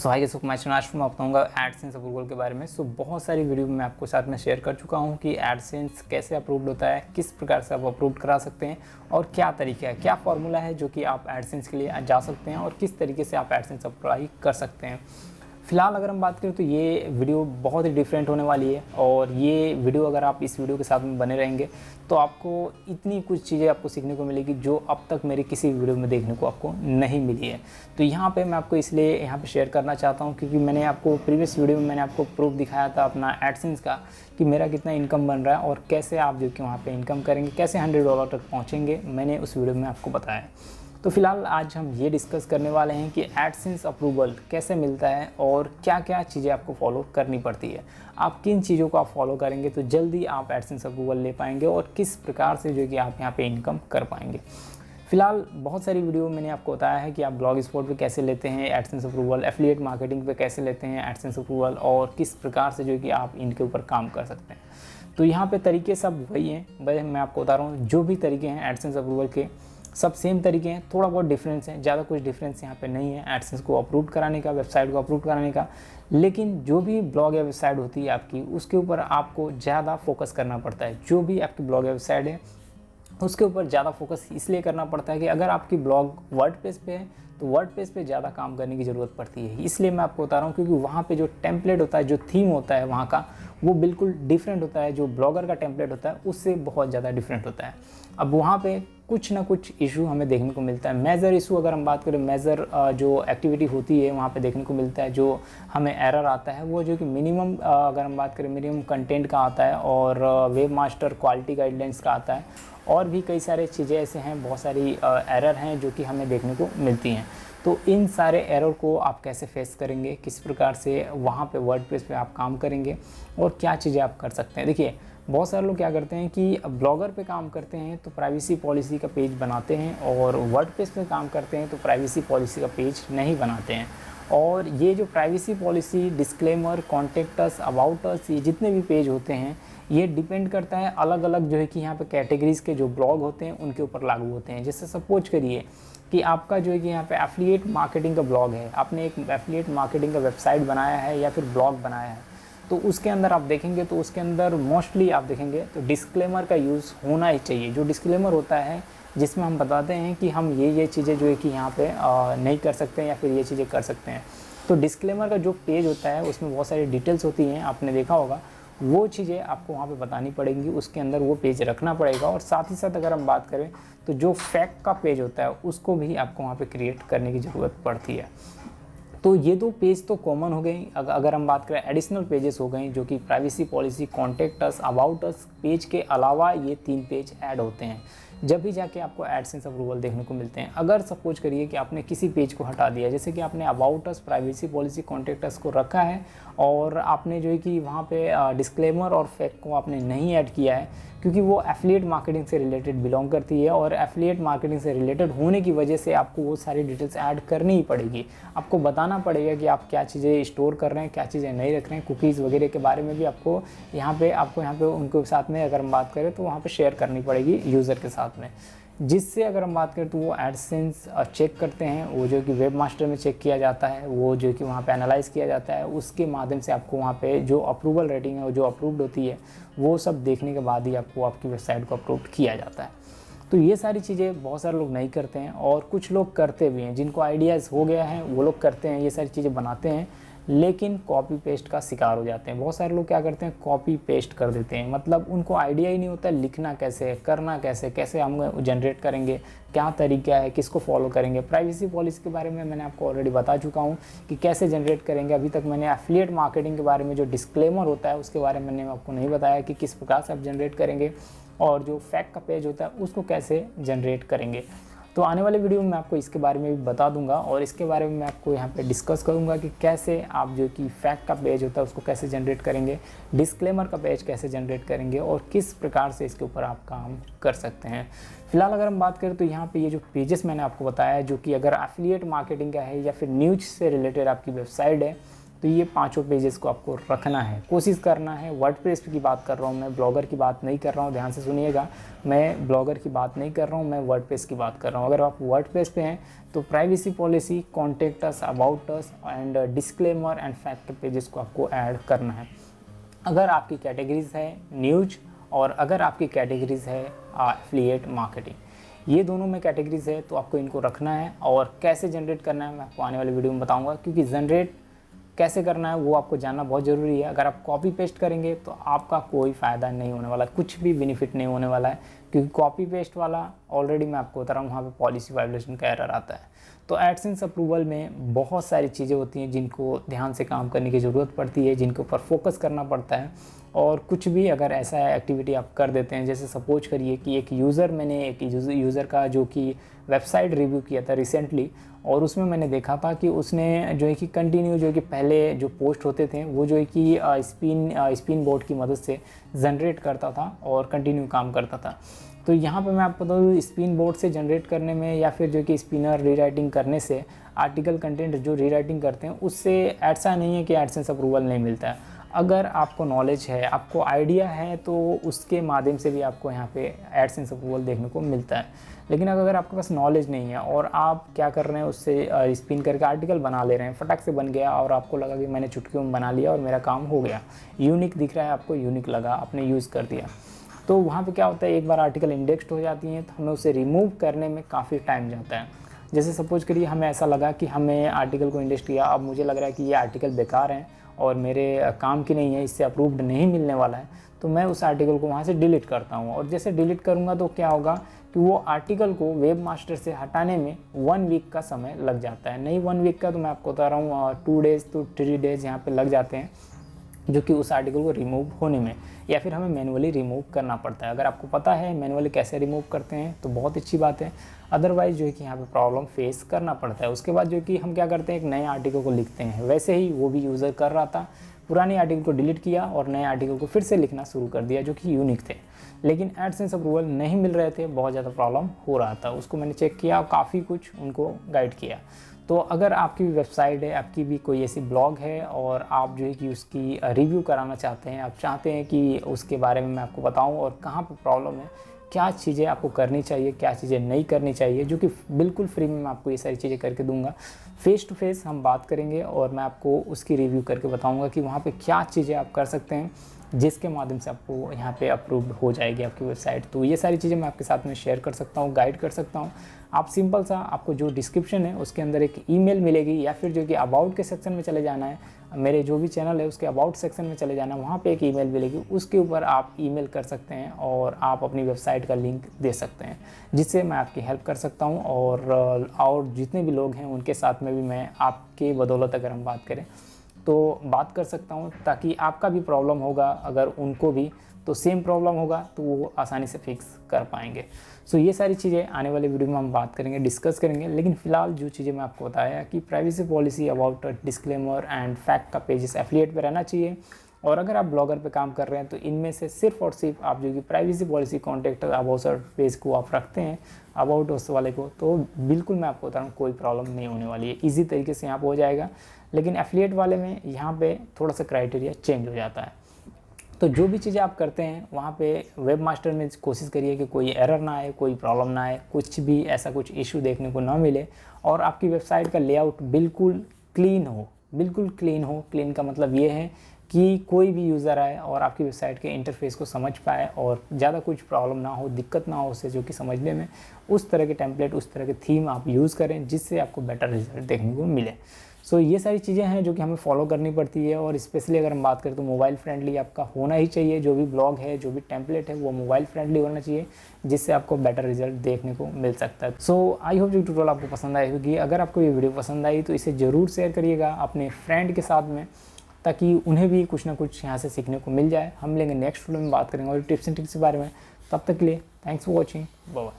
सो hi guys, मैं आज मैं बताऊंगा एडसेंस अप्रूवल के बारे में। बहुत सारी वीडियो मैं आपको साथ में शेयर कर चुका हूं कि एडसेंस कैसे अप्रूव्ड होता है, किस प्रकार से आप अप्रूव करा सकते हैं और क्या तरीका है, क्या फॉर्मूला है जो कि आप एडसेंस के लिए जा सकते हैं और किस तरीके से आप एडसेंस अप्लाई कर सकते हैं। फिलहाल अगर हम बात करें तो ये वीडियो बहुत ही डिफरेंट होने वाली है और ये वीडियो अगर आप इस वीडियो के साथ में बने रहेंगे तो आपको इतनी कुछ चीज़ें आपको सीखने को मिलेगी जो अब तक मेरे किसी वीडियो में देखने को आपको नहीं मिली है। तो यहाँ पे मैं आपको इसलिए यहाँ पे शेयर करना चाहता हूँ क्योंकि मैंने आपको प्रीवियस वीडियो में मैंने आपको प्रूफ दिखाया था अपना एडसेंस का कि मेरा कितना इनकम बन रहा है और कैसे आप जो कि वहाँ पर इनकम करेंगे, कैसे $100 तक पहुँचेंगे, मैंने उस वीडियो में आपको बताया। तो फिलहाल आज हम ये डिस्कस करने वाले हैं कि एडसेंस अप्रूवल कैसे मिलता है और क्या क्या चीज़ें आपको फॉलो करनी पड़ती है। आप किन चीज़ों को आप फॉलो करेंगे तो जल्दी आप एडसेंस अप्रूवल ले पाएंगे और किस प्रकार से जो कि आप यहाँ पे इनकम कर पाएंगे। फिलहाल बहुत सारी वीडियो मैंने आपको बताया है कि आप ब्लॉग स्पॉट पे कैसे लेते हैं एडसेंस अप्रूवल, एफिलिएट मार्केटिंग पे कैसे लेते हैं एडसेंस अप्रूवल और किस प्रकार से जो कि आप इनके ऊपर काम कर सकते हैं। तो यहाँ पे तरीके सब वही हैं, बस मैं आपको बता रहा हूँ जो भी तरीके हैं एडसेंस अप्रूवल के सब सेम तरीके हैं, थोड़ा बहुत डिफरेंस है, ज़्यादा कुछ डिफरेंस यहाँ पे नहीं है एडसेंस को अप्रूव कराने का, वेबसाइट को अप्रूव कराने का। लेकिन जो भी ब्लॉग या वेबसाइट होती है आपकी, उसके ऊपर आपको ज़्यादा फोकस करना पड़ता है। जो भी आपकी ब्लॉग या वेबसाइट है उसके ऊपर ज़्यादा फोकस इसलिए करना पड़ता है कि अगर आपकी ब्लॉग वर्डप्रेस पे है तो वर्डप्रेस पे ज़्यादा काम करने की ज़रूरत पड़ती है। इसलिए मैं आपको बता रहा हूँ क्योंकि वहाँ पे जो टेम्पलेट होता है, जो थीम होता है वहाँ का, वो बिल्कुल डिफरेंट होता है। जो ब्लॉगर का टेम्पलेट होता है उससे बहुत ज़्यादा डिफरेंट होता है। अब वहाँ पे कुछ ना कुछ इशू हमें देखने को मिलता है। मेजर इशू अगर हम बात करें, मेजर जो एक्टिविटी होती है वहाँ पे देखने को मिलता है, जो हमें एरर आता है वो जो कि मिनिमम अगर हम बात करें मिनिमम कंटेंट का आता है और वेब मास्टर क्वालिटी गाइडलाइंस का आता है और भी कई सारे चीज़ें ऐसे हैं, बहुत सारी एरर हैं जो कि हमें देखने को मिलती हैं। तो इन सारे एरर को आप कैसे फेस करेंगे, किस प्रकार से वहाँ पे वर्डप्रेस पे आप काम करेंगे और क्या चीज़ें आप कर सकते हैं। देखिए बहुत सारे लोग क्या करते हैं कि ब्लॉगर पे काम करते हैं तो प्राइवेसी पॉलिसी का पेज बनाते हैं और वर्डप्रेस पे काम करते हैं तो प्राइवेसी पॉलिसी का पेज नहीं बनाते हैं। और ये जो privacy policy, disclaimer, contact us, about us, ये जितने भी पेज होते हैं ये डिपेंड करता है अलग अलग जो है कि यहाँ पे कैटेगरीज़ के जो ब्लॉग होते हैं उनके ऊपर लागू होते हैं। जैसे सपोज करिए कि आपका जो है कि यहाँ पे एफिलिएट मार्केटिंग का ब्लॉग है, आपने एक एफिलिएट मार्केटिंग का वेबसाइट बनाया है या फिर ब्लॉग बनाया है, तो उसके अंदर आप देखेंगे तो उसके अंदर मोस्टली आप देखेंगे तो डिस्क्लेमर का यूज़ होना ही चाहिए। जो डिस्क्लेमर होता है जिसमें हम बताते हैं कि हम ये चीज़ें जो है कि यहाँ पे नहीं कर सकते हैं या फिर ये चीज़ें कर सकते हैं। तो डिस्क्लेमर का जो पेज होता है उसमें बहुत सारी डिटेल्स होती हैं, आपने देखा होगा, वो चीज़ें आपको वहाँ पे बतानी पड़ेंगी, उसके अंदर वो पेज रखना पड़ेगा। और साथ ही साथ अगर हम बात करें तो जो फैक्ट का पेज होता है उसको भी आपको वहाँ पे क्रिएट करने की ज़रूरत पड़ती है। तो ये दो पेज तो कॉमन हो गई। अगर हम बात करें एडिशनल पेजेस हो गई जो कि privacy policy, contact us, about us page के अलावा ये 3 पेज ऐड होते हैं जब भी जाके आपको एडसेंस अप्रूवल देखने को मिलते हैं। अगर सपोज करिए कि आपने किसी पेज को हटा दिया, जैसे कि आपने about us, privacy policy, contact us को रखा है और आपने जो है कि वहाँ पे डिस्क्लेमर और फैक्ट को आपने नहीं ऐड किया है क्योंकि वो एफिलिएट मार्केटिंग से रिलेटेड बिलोंग करती है और एफिलिएट मार्केटिंग से रिलेटेड होने की वजह से आपको वो सारी डिटेल्स ऐड करनी ही पड़ेगी। आपको बताना पड़ेगा कि आप क्या चीज़ें स्टोर कर रहे हैं, क्या चीज़ें नहीं रख रहे हैं। कुकीज़ वगैरह के बारे में भी आपको यहाँ पे उनके साथ में अगर हम बात करें तो वहाँ पे शेयर करनी पड़ेगी यूज़र के साथ में, जिससे अगर हम बात करें तो वो एडसेंस चेक करते हैं। वो जो कि वेब मास्टर में चेक किया जाता है, वो जो कि वहाँ पे एनालाइज़ किया जाता है, उसके माध्यम से आपको वहाँ पे जो अप्रूवल रेटिंग है, वो जो अप्रूव्ड होती है, वो सब देखने के बाद ही आपको आपकी वेबसाइट को अप्रूव किया जाता है। तो ये सारी चीज़ें बहुत सारे लोग नहीं करते हैं और कुछ लोग करते भी हैं, जिनको आइडियाज़ हो गया है वो लोग करते हैं, ये सारी चीज़ें बनाते हैं, लेकिन कॉपी पेस्ट का शिकार हो जाते हैं। बहुत सारे लोग क्या करते हैं, कॉपी पेस्ट कर देते हैं, मतलब उनको आइडिया ही नहीं होता लिखना कैसे है, करना कैसे, कैसे हम जनरेट करेंगे, क्या तरीका है, किसको फॉलो करेंगे। प्राइवेसी पॉलिसी के बारे में मैंने आपको ऑलरेडी बता चुका हूँ कि कैसे जनरेट करेंगे। अभी तक मैंने एफिलिएट मार्केटिंग के बारे में जो डिस्क्लेमर होता है उसके बारे में मैंने आपको नहीं बताया कि किस प्रकार से आप जनरेट करेंगे और जो फैक्ट का पेज होता है उसको कैसे जनरेट करेंगे। तो आने वाले वीडियो में मैं आपको इसके बारे में भी बता दूंगा और इसके बारे में मैं आपको यहाँ पे डिस्कस करूँगा कि कैसे आप जो कि फैक्ट का पेज होता है उसको कैसे जनरेट करेंगे, डिस्क्लेमर का पेज कैसे जनरेट करेंगे और किस प्रकार से इसके ऊपर आप काम कर सकते हैं। फिलहाल अगर हम बात करें तो यहाँ पे ये जो पेजेस मैंने आपको बताया जो कि अगर एफिलिएट मार्केटिंग का है या फिर न्यूज से रिलेटेड आपकी वेबसाइट है तो ये 5 पेजेस को आपको रखना है, कोशिश करना है। वर्डप्रेस की बात कर रहा हूँ मैं, ब्लॉगर की बात नहीं कर रहा हूँ, ध्यान से सुनिएगा। मैं ब्लॉगर की बात नहीं कर रहा हूँ, मैं वर्डप्रेस की बात कर रहा हूँ। अगर आप वर्डप्रेस पे हैं तो privacy policy, contact us, about us and disclaimer and fact pages को आपको ऐड करना है। अगर आपकी कैटेगरीज है न्यूज और अगर आपकी कैटेगरीज है एफिलिएट मार्केटिंग, ये दोनों में कैटेगरीज है तो आपको इनको रखना है। और कैसे जनरेट करना है मैं आपको आने वाले वीडियो में बताऊंगा, क्योंकि जनरेट कैसे करना है वो आपको जानना बहुत ज़रूरी है। अगर आप कॉपी पेस्ट करेंगे तो आपका कोई फ़ायदा नहीं होने वाला, कुछ भी बेनिफिट नहीं होने वाला है, क्योंकि कॉपी पेस्ट वाला ऑलरेडी मैं आपको बता रहा हूँ वहाँ पे पॉलिसी वायलेशन का एरर आता है। तो एडसेंस अप्रूवल में बहुत सारी चीज़ें होती हैं जिनको ध्यान से काम करने की ज़रूरत पड़ती है, जिनके ऊपर फोकस करना पड़ता है। और कुछ भी अगर ऐसा एक्टिविटी आप कर देते हैं, जैसे सपोज करिए कि मैंने एक यूज़र का जो कि वेबसाइट रिव्यू किया था रिसेंटली, और उसमें मैंने देखा था कि उसने जो है कि कंटिन्यू जो कि पहले जो पोस्ट होते थे वो जो है कि स्पिन बोर्ड की मदद से जनरेट करता था और कंटिन्यू काम करता था। तो यहाँ पे मैं आपको बताऊँ, स्पिन बोर्ड से जनरेट करने में या फिर जो कि स्पिनर रीराइटिंग करने से आर्टिकल कंटेंट जो रीराइटिंग करते हैं उससे ऐसा नहीं है कि एडसेंस अप्रूवल नहीं मिलता है। अगर आपको नॉलेज है, आपको आइडिया है, तो उसके माध्यम से भी आपको यहाँ पे एडसेंस अप्रूवल देखने को मिलता है। लेकिन अगर आपके पास नॉलेज नहीं है और आप क्या कर रहे हैं, उससे स्पिन करके आर्टिकल बना ले रहे हैं, फटाक से बन गया और आपको लगा कि मैंने चुटकियों में बना लिया और मेरा काम हो गया, यूनिक दिख रहा है आपको, यूनिक लगा, आपने यूज़ कर दिया, तो वहाँ पे क्या होता है, एक बार आर्टिकल इंडेक्स्ड हो जाती हैं तो हमें उसे रिमूव करने में काफ़ी टाइम जाता है। जैसे सपोज करिए हमें ऐसा लगा कि हमें आर्टिकल को इंडेक्स किया, अब मुझे लग रहा है कि ये आर्टिकल बेकार है और मेरे काम की नहीं है, इससे अप्रूव्ड नहीं मिलने वाला है, तो मैं उस आर्टिकल को वहाँ से डिलीट करता हूँ। और जैसे डिलीट करूँगा तो क्या होगा कि वो आर्टिकल को वेब मास्टर से हटाने में 1 वीक का समय लग जाता है। नहीं 1 वीक का, तो मैं आपको बता रहा हूँ 2 डेज़ to 3 डेज़ यहाँ पे लग जाते हैं, जो कि उस आर्टिकल को रिमूव होने में, या फिर हमें मैनुअली रिमूव करना पड़ता है। अगर आपको पता है मैनुअली कैसे रिमूव करते हैं तो बहुत अच्छी बात है, अदरवाइज़ जो है कि यहाँ पे प्रॉब्लम फेस करना पड़ता है। उसके बाद जो कि हम क्या करते हैं, एक नए आर्टिकल को लिखते हैं। वैसे ही वो भी यूज़र कर रहा था, पुराने आर्टिकल को डिलीट किया और नए आर्टिकल को फिर से लिखना शुरू कर दिया जो कि यूनिक थे, लेकिन एडसेंस अप्रूवल नहीं मिल रहे थे, बहुत ज़्यादा प्रॉब्लम हो रहा था। उसको मैंने चेक किया और काफ़ी कुछ उनको गाइड किया। तो अगर आपकी भी वेबसाइट है, आपकी भी कोई ऐसी ब्लॉग है और आप जो है कि उसकी रिव्यू कराना चाहते हैं, आप चाहते हैं कि उसके बारे में मैं आपको बताऊं और कहाँ पे प्रॉब्लम है, क्या चीज़ें आपको करनी चाहिए, क्या चीज़ें नहीं करनी चाहिए, जो कि बिल्कुल फ्री में मैं आपको ये सारी चीज़ें करके दूंगा। फेस टू फेस हम बात करेंगे और मैं आपको उसकी रिव्यू करके बताऊँगा कि वहाँ पर क्या चीज़ें आप कर सकते हैं जिसके माध्यम से आपको यहाँ पे अप्रूव्ड हो जाएगी आपकी वेबसाइट। तो ये सारी चीज़ें मैं आपके साथ में शेयर कर सकता हूँ, गाइड कर सकता हूँ। आप सिंपल सा, आपको जो डिस्क्रिप्शन है उसके अंदर एक ईमेल मिलेगी, या फिर जो कि अबाउट के सेक्शन में चले जाना है, मेरे जो भी चैनल है उसके अबाउट सेक्शन में चले जाना है, वहाँ पे एक ईमेल मिलेगी, उसके ऊपर आप ईमेल कर सकते हैं और आप अपनी वेबसाइट का लिंक दे सकते हैं, जिससे मैं आपकी हेल्प कर सकता हूँ। और जितने भी लोग हैं उनके साथ में भी मैं आपके बदौलत अगर हम बात करें तो बात कर सकता हूँ, ताकि आपका भी प्रॉब्लम होगा, अगर उनको भी तो सेम प्रॉब्लम होगा तो वो आसानी से फिक्स कर पाएंगे। सो ये सारी चीज़ें आने वाले वीडियो में हम बात करेंगे, डिस्कस करेंगे। लेकिन फ़िलहाल जो चीज़ें मैं आपको बताया कि privacy policy, about, disclaimer and fact का पेजेस एफिलिएट पे रहना चाहिए। और अगर आप ब्लॉगर पे काम कर रहे हैं तो इनमें से सिर्फ और सिर्फ आप जो कि privacy policy, contact about page को आप रखते हैं, अबाउट उस वाले को, तो बिल्कुल मैं आपको बता रहा हूँ कोई प्रॉब्लम नहीं होने वाली है, ईजी तरीके से यहाँ पर हो जाएगा। लेकिन एफिलिएट वाले में यहाँ पे थोड़ा सा क्राइटेरिया चेंज हो जाता है। तो जो भी चीज़ें आप करते हैं वहाँ पे वेब मास्टर में कोशिश करिए कि कोई एरर ना आए, कोई प्रॉब्लम ना आए, कुछ भी ऐसा कुछ इशू देखने को ना मिले, और आपकी वेबसाइट का लेआउट बिल्कुल क्लीन हो, बिल्कुल क्लीन हो। क्लीन का मतलब ये है कि कोई भी यूज़र आए और आपकी वेबसाइट के इंटरफेस को समझ पाए और ज़्यादा कुछ प्रॉब्लम ना हो, दिक्कत ना हो उसे जो कि समझने में, उस तरह के टेम्पलेट, उस तरह के थीम आप यूज़ करें जिससे आपको बेटर रिजल्ट देखने को मिले। सो ये सारी चीज़ें हैं जो कि हमें फॉलो करनी पड़ती है। और स्पेशली अगर हम बात करें तो मोबाइल फ्रेंडली आपका होना ही चाहिए, जो भी ब्लॉग है, जो भी टेम्पलेट है वो मोबाइल फ्रेंडली होना चाहिए, जिससे आपको बेटर रिजल्ट देखने को मिल सकता है। सो आई होप ये ट्यूटोरियल आपको पसंद आए होगी। अगर आपको ये वीडियो पसंद आई तो इसे ज़रूर शेयर करिएगा अपने फ्रेंड के साथ में, ताकि उन्हें भी कुछ ना कुछ यहाँ से सीखने को मिल जाए। हम लेंगे नेक्स्ट वीडियो में, बात करेंगे और टिप्स एंड ट्रिक्स के बारे में। तब तक के लिए thanks for watching, bye bye.